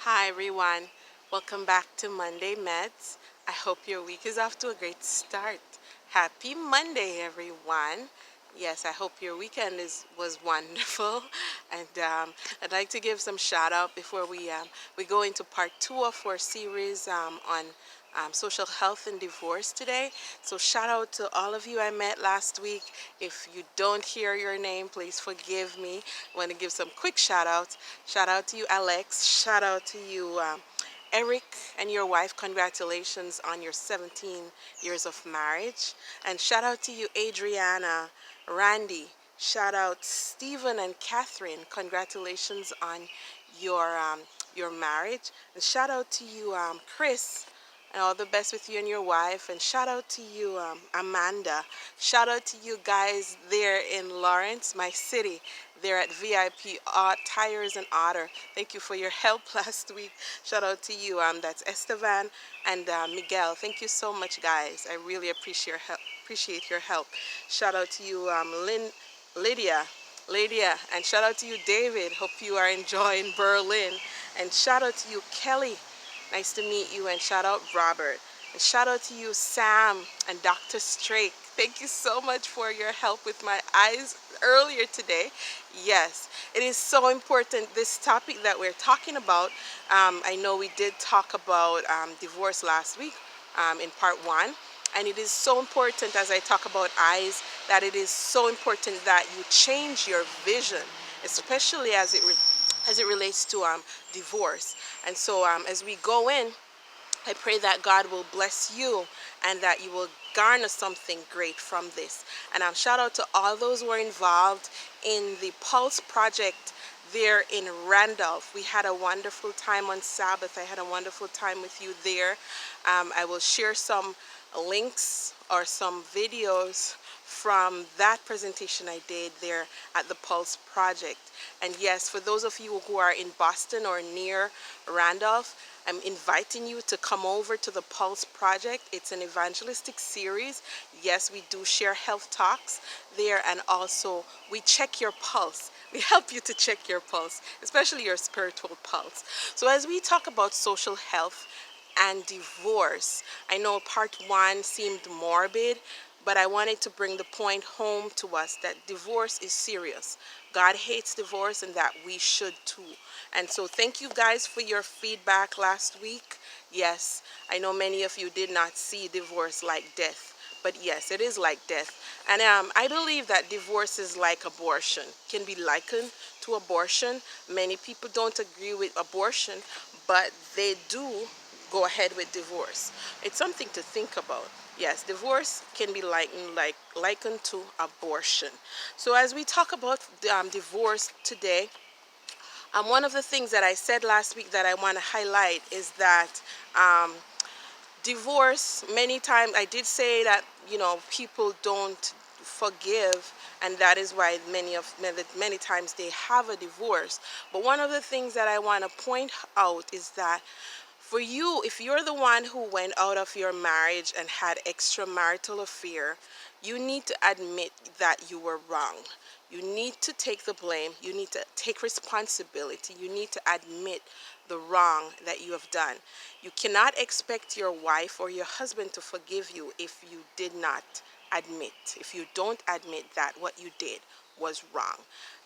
Hi everyone, welcome back to Monday Medz. I hope your week is off to a great start. Happy Monday everyone. Yes, I hope your weekend was wonderful, and I'd like to give some shout out before we go into part two of our series on social health and divorce today. So shout out to all of you I met last week. If you don't hear your name, please forgive me. I want to give some quick shout outs. Shout out to you, Alex. Shout out to you, Eric, and your wife. Congratulations on your 17 years of marriage. And shout out to you, Adriana, Randy. Shout out Stephen and Catherine. Congratulations on your marriage. And shout out to you, Chris. And all the best with you and your wife. And shout out to you, Amanda. Shout out to you guys there in Lawrence, my city. There at VIP Tires and Otter. Thank you for your help last week. Shout out to you. That's Estevan and Miguel. Thank you so much, guys. I really appreciate your help. Shout out to you, Lydia. And shout out to you, David. Hope you are enjoying Berlin. And shout out to you, Kelly. Nice to meet you. And shout out Robert. And shout out to you, Sam and Dr. Strake. Thank you so much for your help with my eyes earlier today. Yes, it is so important, this topic that we're talking about. I know we did talk about divorce last week in part one. And it is so important, as I talk about eyes, that it is so important that you change your vision, especially as it relates to divorce. And so as we go in, I pray that God will bless you and that you will garner something great from this. And shout out to all those who are involved in the Pulse Project there in Randolph. We had a wonderful time on Sabbath. I had a wonderful time with you there. I will share some links or some videos from that presentation I did there at the Pulse Project. And yes, for those of you who are in Boston or near Randolph, I'm inviting you to come over to the Pulse Project. It's an evangelistic series. Yes, we do share health talks there, and also we check your pulse. We help you to check your pulse, especially your spiritual pulse. So as we talk about social health and divorce, I know part one seemed morbid, but I wanted to bring the point home to us that divorce is serious. God hates divorce, and that we should too. And so thank you guys for your feedback last week. Yes, I know many of you did not see divorce like death, but yes, it is like death. And I believe that divorce is like abortion, can be likened to abortion. Many people don't agree with abortion, but they do go ahead with divorce. It's something to think about. Yes, divorce can be likened to abortion. So as we talk about divorce today, one of the things that I said last week that I want to highlight is that um, divorce, many times I did say that, people don't forgive, and that is why many times they have a divorce. But one of the things that I want to point out is that for you, if you're the one who went out of your marriage and had extramarital affair, you need to admit that you were wrong. You need to take the blame. You need to take responsibility. You need to admit the wrong that you have done. You cannot expect your wife or your husband to forgive you if you did not admit, if you don't admit that what you did was wrong.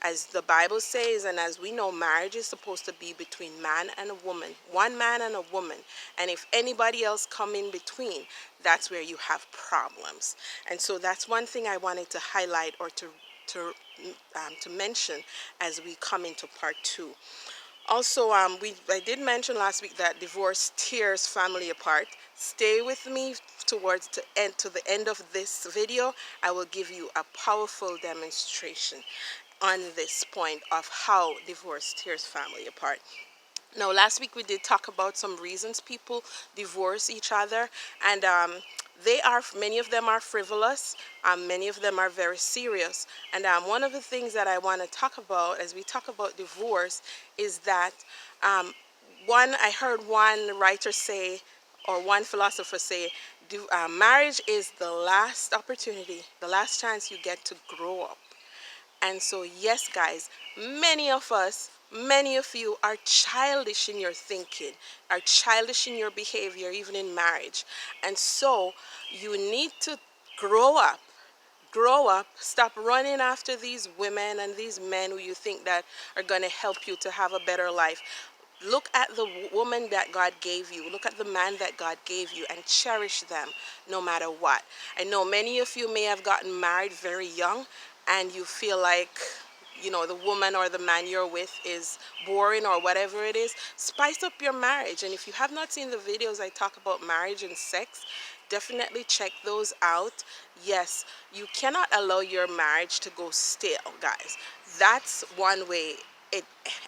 As the Bible says, and as we know, marriage is supposed to be between man and a woman, one man and a woman. And if anybody else come in between, that's where you have problems. And so that's one thing I wanted to highlight or to mention as we come into part two. Also, I did mention last week that divorce tears family apart. Stay with me to the end of this video. I will give you a powerful demonstration on this point of how divorce tears family apart. Now, last week we did talk about some reasons people divorce each other, and many of them are frivolous, many of them are very serious. And one of the things that I want to talk about as we talk about divorce is that I heard one writer say, or one philosopher say, marriage is the last opportunity, the last chance you get to grow up. And so, yes, guys, many of us Many of you are childish in your thinking, are childish in your behavior, even in marriage. And so you need to grow up. Grow up. Stop running after these women and these men who you think that are going to help you to have a better life. Look at the woman that God gave you. Look at the man that God gave you and cherish them no matter what. I know many of you may have gotten married very young and you feel like, you know, the woman or the man you're with is boring or whatever it is. Spice up your marriage. And if you have not seen the videos I talk about marriage and sex, definitely check those out. Yes, you cannot allow your marriage to go stale, guys. That's one way it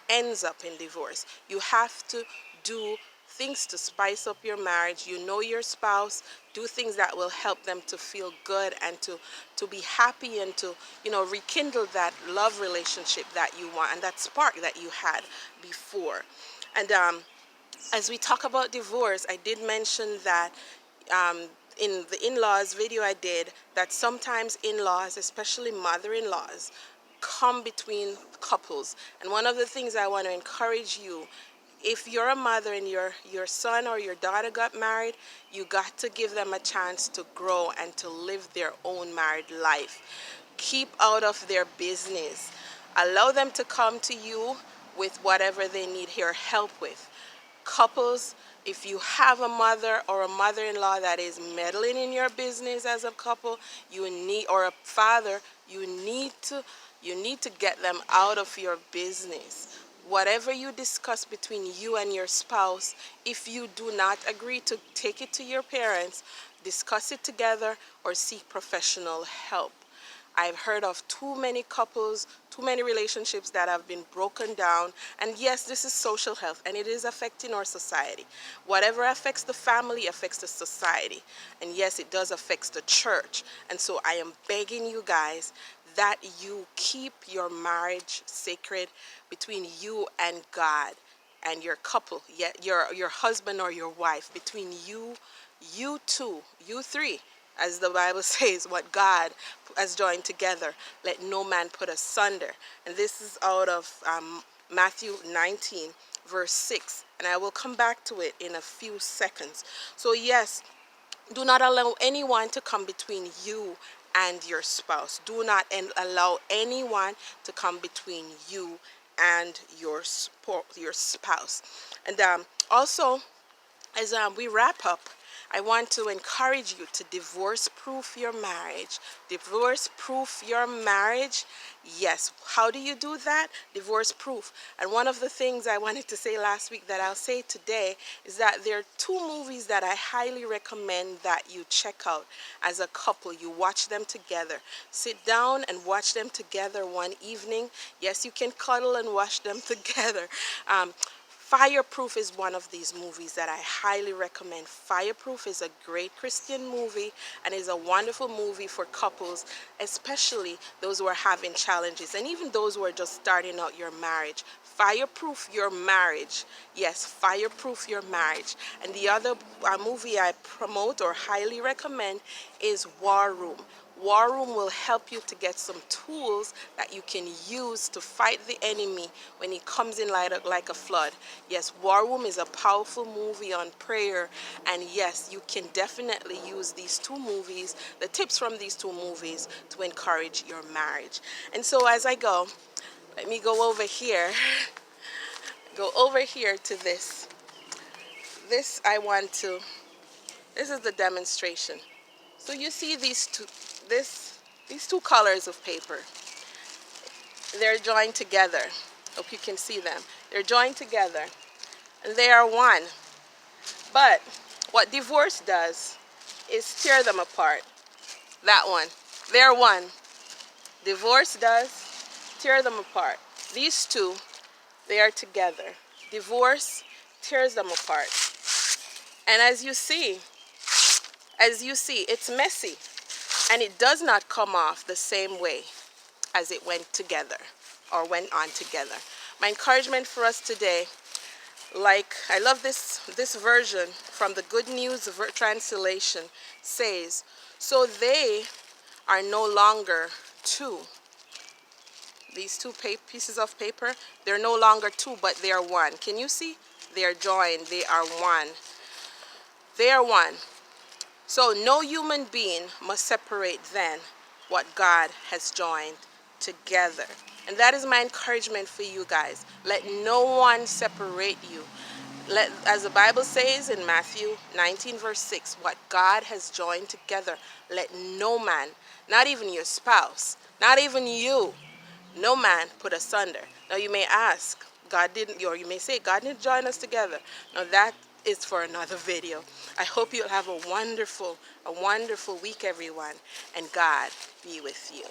ends up in divorce. You have to do things to spice up your marriage. You know your spouse, do things that will help them to feel good and to be happy and to, you know, rekindle that love relationship that you want and that spark that you had before. And as we talk about divorce, I did mention that um, in the in-laws video I did, that sometimes in-laws, especially mother-in-laws, come between couples. And one of the things I want to encourage you, if you're a mother and your son or your daughter got married, you got to give them a chance to grow and to live their own married life. Keep out of their business. Allow them to come to you with whatever they need your help with. Couples, if you have a mother or a mother-in-law that is meddling in your business as a couple, you need, or a father, you need to get them out of your business. Whatever you discuss between you and your spouse, if you do not agree, to take it to your parents, discuss it together, or seek professional help. I've heard of too many couples, too many relationships that have been broken down. And yes, this is social health and it is affecting our society. Whatever affects the family affects the society. And yes, it does affect the church. And so I am begging you guys that you keep your marriage sacred between you and God and your couple, your husband or your wife, between you two, you three. As the Bible says, what God has joined together, let no man put asunder. And this is out of Matthew 19, verse 6. And I will come back to it in a few seconds. So yes, do not allow anyone to come between you and your spouse. Do not allow anyone to come between you and your spouse. And also, as we wrap up, I want to encourage you to divorce-proof your marriage. Divorce-proof your marriage. Yes. How do you do that? Divorce-proof. And one of the things I wanted to say last week that I'll say today is that there are two movies that I highly recommend that you check out as a couple. You watch them together. Sit down and watch them together one evening. Yes, you can cuddle and watch them together. Fireproof is one of these movies that I highly recommend. Fireproof is a great Christian movie and is a wonderful movie for couples, especially those who are having challenges and even those who are just starting out your marriage. Fireproof your marriage. Yes, fireproof your marriage. And the other movie I promote or highly recommend is War Room. War Room will help you to get some tools that you can use to fight the enemy when he comes in like a flood. Yes, War Room is a powerful movie on prayer, and yes, you can definitely use these two movies, the tips from these two movies, to encourage your marriage. And so as I go, let me go over here, to this. This is the demonstration. So you see these two colors of paper. They're joined together. Hope you can see them. They're joined together and they are one. But what divorce does is tear them apart. That one. They're one. Divorce does tear them apart. These two, they are together. Divorce tears them apart. And as you see, it's messy. And it does not come off the same way as it went together or went on together. My encouragement for us today, like I love this version from the Good News translation, says, so they are no longer two, These two pieces of paper, they're no longer two, but they are one. Can you see? They are joined. They are one. They are one. So no human being must separate then what God has joined together. And that is my encouragement for you guys. Let no one separate you. As the Bible says in Matthew 19 verse 6, what God has joined together, let no man, not even your spouse, not even you, no man put asunder. Now you may ask, God didn't, or you may say, God didn't join us together. Now that is for another video. I hope you'll have a wonderful week, everyone, and God be with you.